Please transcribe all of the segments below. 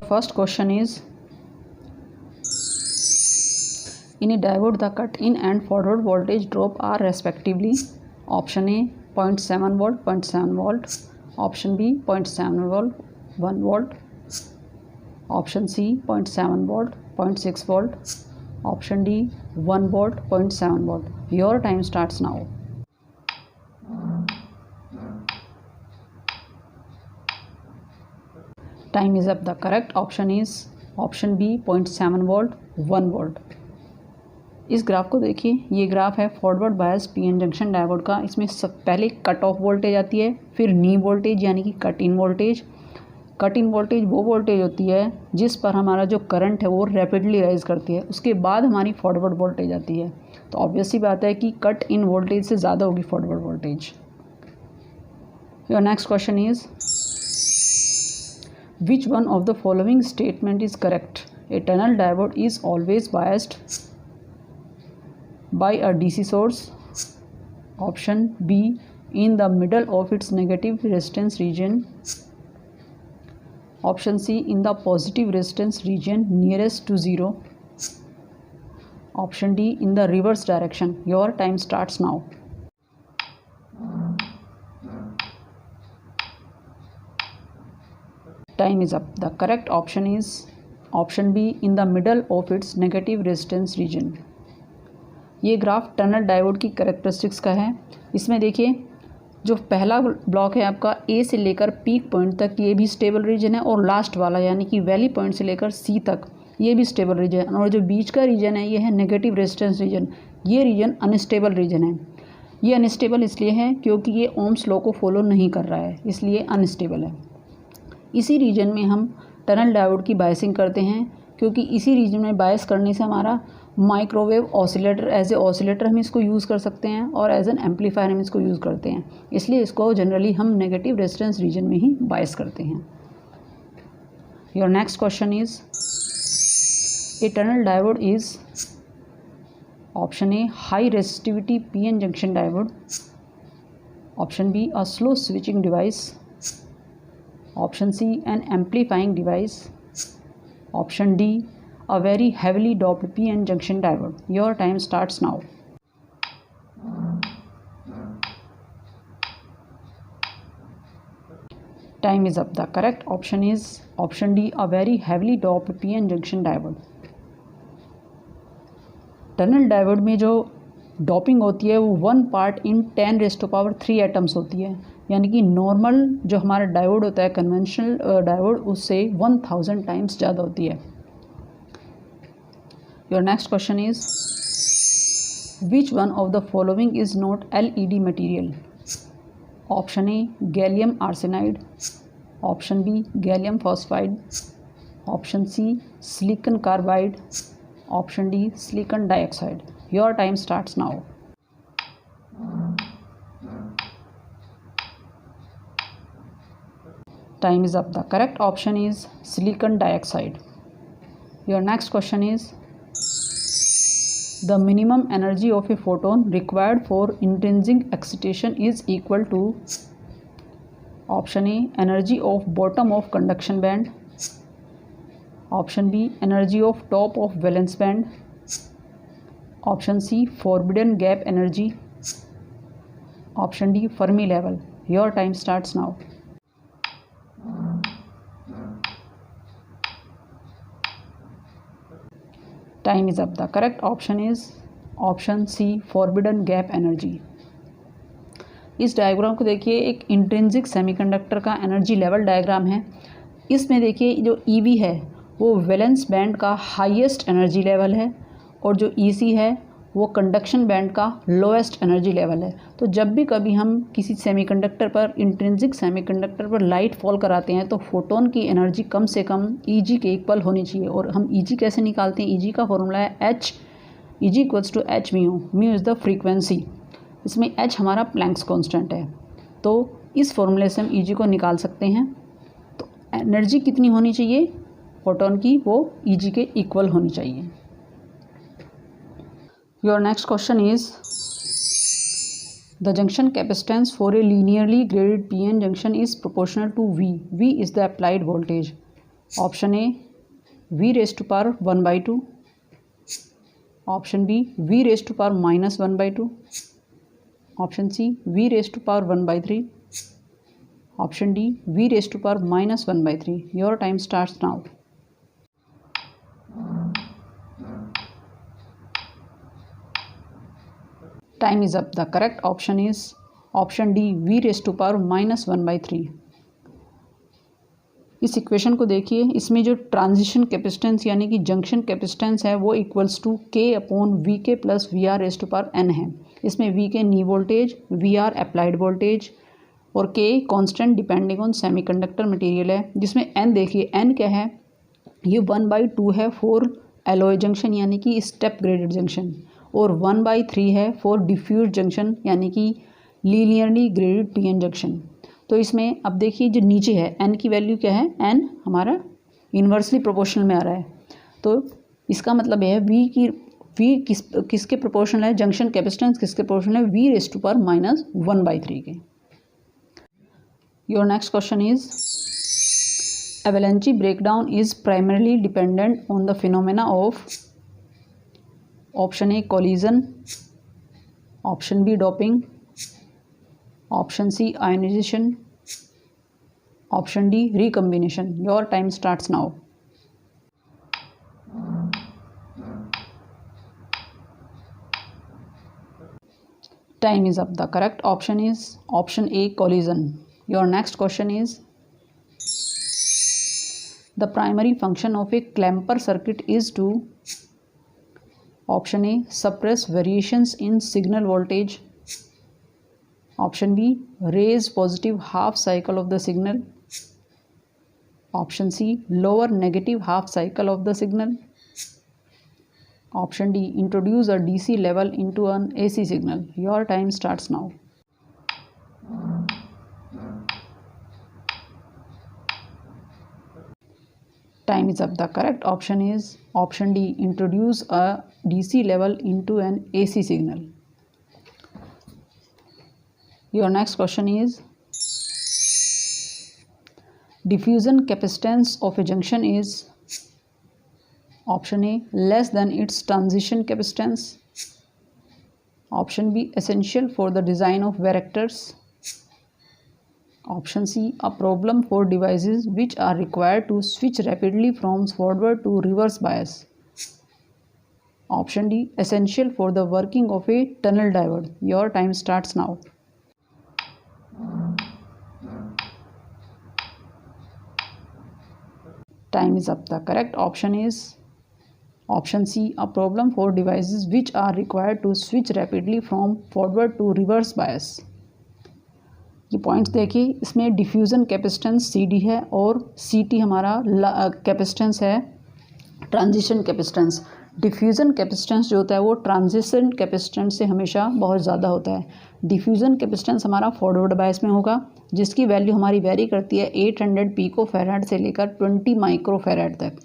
first question is, in a diode the cut in and forward voltage drop are respectively option A 0.7 volt 0.7 volt, option B 0.7 volt 1 volt, option C 0.7 volt 0.6 volt, option D 1 volt 0.7 volt. Your time starts now. Time is up. The correct option is option B 0.7 volt 1 volt. इस graph को देखिए, ये graph है forward bias PN junction diode का। इसमें सब पहले cut off voltage आती है, फिर नी वोल्टेज यानी कि cut in voltage. Cut in voltage वो वोल्टेज होती है जिस पर हमारा जो करंट है वो रैपिडली राइज करती है। उसके बाद हमारी फॉरवर्ड वोल्टेज आती है। तो ऑब्वियस सी बात है कि कट इन वोल्टेज से ज़्यादा होगी forward voltage. Your next question is, which one of the following statement is correct? A tunnel diode is always biased by a DC source. Option B, in the middle of its negative resistance region. Option C, in the positive resistance region nearest to zero. Option D, in the reverse direction. Your time starts now. Time is up. The correct option is option B, in the middle of its negative resistance region. ये graph tunnel diode की characteristics का है। इसमें देखिए, जो पहला block है आपका ए से लेकर पीक पॉइंट तक ये भी स्टेबल रीजन है, और लास्ट वाला यानी कि वैली पॉइंट से लेकर सी तक ये भी स्टेबल रीजन है, और जो बीच का रीजन है ये है नेगेटिव रेजिस्टेंस रीजन। ये रीजन अनस्टेबल रीजन है। ये अनस्टेबल इसलिए है क्योंकि ये ओम्स लॉ को फॉलो नहीं कर रहा है, इसलिए अनस्टेबल है। इसी रीजन में हम टनल डायोड की बायसिंग करते हैं, क्योंकि इसी रीजन में बायस करने से हमारा microwave oscillator, as a oscillator हम इसको यूज़ कर सकते हैं, और एज एन एम्पलीफायर हम इसको यूज़ करते हैं। इसलिए इसको जनरली हम नेगेटिव रेजिस्टेंस रीजन में ही बायस करते हैं। Your next question is, a tunnel diode is option A high resistivity PN junction diode, option B a slow switching device, option C an amplifying device, option D a very heavily doped PN junction diode. Your time starts now. Time is up. The correct option is option D, a very heavily doped PN junction diode. Tunnel diode में जो doping होती है वो 1 part in 10⁻³ atoms होती है, यानी कि normal जो हमारा डायोड होता है, कन्वेंशनल डायोड, उससे 1000 टाइम्स ज़्यादा होती है। Your next question is, which one of the following is not LED material? Option A, gallium arsenide, option B, gallium phosphide, option C, silicon carbide, option D, silicon dioxide. Your time starts now. Time is up. The correct option is silicon dioxide. Your next question is, the minimum energy of a photon required for intrinsic excitation is equal to option A, energy of bottom of conduction band, option B, energy of top of valence band, option C, forbidden gap energy, option D, Fermi level. Your time starts now. Time is up. The correct option is option C, forbidden gap energy. इस diagram को देखिए, एक intrinsic semiconductor का energy level diagram है। इसमें देखिए जो EV है वो वैलेंस बैंड का हाईएस्ट एनर्जी लेवल है, और जो EC है वो कंडक्शन बैंड का लोएस्ट एनर्जी लेवल है। तो जब भी कभी हम किसी सेमीकंडक्टर पर, इंट्रिंसिक सेमीकंडक्टर पर लाइट फॉल कराते हैं तो फोटोन की एनर्जी कम से कम EG के इक्वल होनी चाहिए। और हम EG कैसे निकालते हैं? EG का फॉर्मूला है H, EG equals to H mu. Mu is the frequency, इसमें H हमारा प्लैंक्स कांस्टेंट है। तो इस फॉर्मूले से हम EG को निकाल सकते हैं। तो एनर्जी कितनी होनी चाहिए फोटोन की? वो EG के इक्वल होनी चाहिए। Your next question is, the junction capacitance for a linearly graded PN junction is proportional to V. V is the applied voltage. Option A v raised to power 1/2, option B v raised to power -1/2, option C v raised to power 1/3, option D v raised to power -1/3. Your time starts now. Time is up. The correct option is option D, v raised to power -1/3. इस equation को देखिए, इसमें जो transition capacitance यानी कि junction capacitance है वो equals to K/VK plus VR raised to power n है. इसमें VK knee voltage, VR applied voltage और K constant depending on semiconductor material है. जिसमें n देखिए, n क्या है, ये 1/2 है फॉर एलॉय जंक्शन यानी कि स्टेप ग्रेडेड जंक्शन, और 1/3 है फॉर डिफ्यूज जंक्शन यानी कि लीनियरली ग्रेडेड पीएन जंक्शन. तो इसमें अब देखिए जो नीचे है n की वैल्यू क्या है, n हमारा इन्वर्सली प्रोपोर्शनल में आ रहा है. तो इसका मतलब है v किसके प्रोपोर्शनल है, जंक्शन कैपेसिटेंस किसके प्रोपोर्शनल है, v raised to power -1/3 के. Your next question is avalanche breakdown is primarily dependent on the phenomena of option A collision, option B doping, option C ionization, option D recombination. Your time starts now. Time is up. The correct option is option A collision. Your next question is the primary function of a clamper circuit is to option A suppress variations in signal voltage, option B raise positive half cycle of the signal, option C lower negative half cycle of the signal, option D introduce a DC level into an AC signal. Your time starts now. Time is up. The correct option is option D, introduce a DC level into an AC signal. Your next question is diffusion capacitance of a junction is option A less than its transition capacitance, option B essential for the design of varactors, option C a problem for devices which are required to switch rapidly from forward to reverse bias, option D essential for the working of a tunnel diode. Your time starts now. Time is up. The correct option is option C a problem for devices which are required to switch rapidly from forward to reverse bias. ये points देखिए, इसमें diffusion capacitance CD है और CT हमारा capacitance है transition capacitance. Diffusion capacitance जो होता है वो ट्रांजिशन कैपेसिटेंस से हमेशा बहुत ज़्यादा होता है. डिफ्यूज़न कैपेसिटेंस हमारा फॉरवर्ड बायस में होगा जिसकी वैल्यू हमारी वेरी करती है 800 पिकोफैराड से लेकर 20 माइक्रोफैराड तक.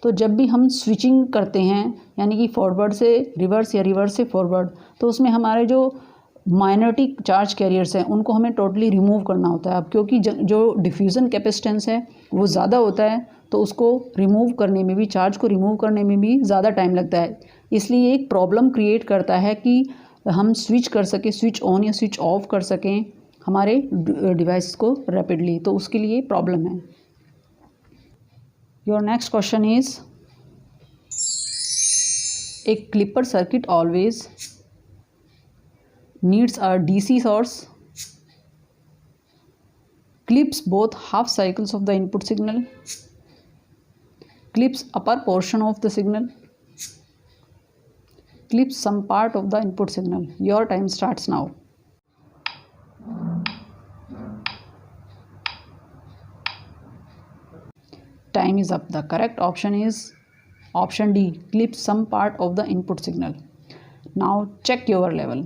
तो जब भी हम स्विचिंग करते हैं यानी कि फॉरवर्ड से रिवर्स या रिवर्स से फॉरवर्ड, तो उसमें हमारे जो माइनॉरिटी चार्ज कैरियर्स हैं उनको हमें टोटली रिमूव करना होता है. अब क्योंकि जो डिफ्यूज़न कैपेसिटेंस है वो ज़्यादा होता है तो उसको रिमूव करने में भी, चार्ज को रिमूव करने में भी ज़्यादा टाइम लगता है. इसलिए एक प्रॉब्लम क्रिएट करता है कि हम स्विच कर सकें, स्विच ऑन या स्विच ऑफ कर सकें हमारे डिवाइस को रैपिडली, तो उसके लिए प्रॉब्लम है. Your next question is A clipper circuit always needs a DC source, clips both half cycles of the input signal, clips upper portion of the signal, clips some part of the input signal. Your time starts now. Time is up. The correct option is option D, clips some part of the input signal. Now check your level.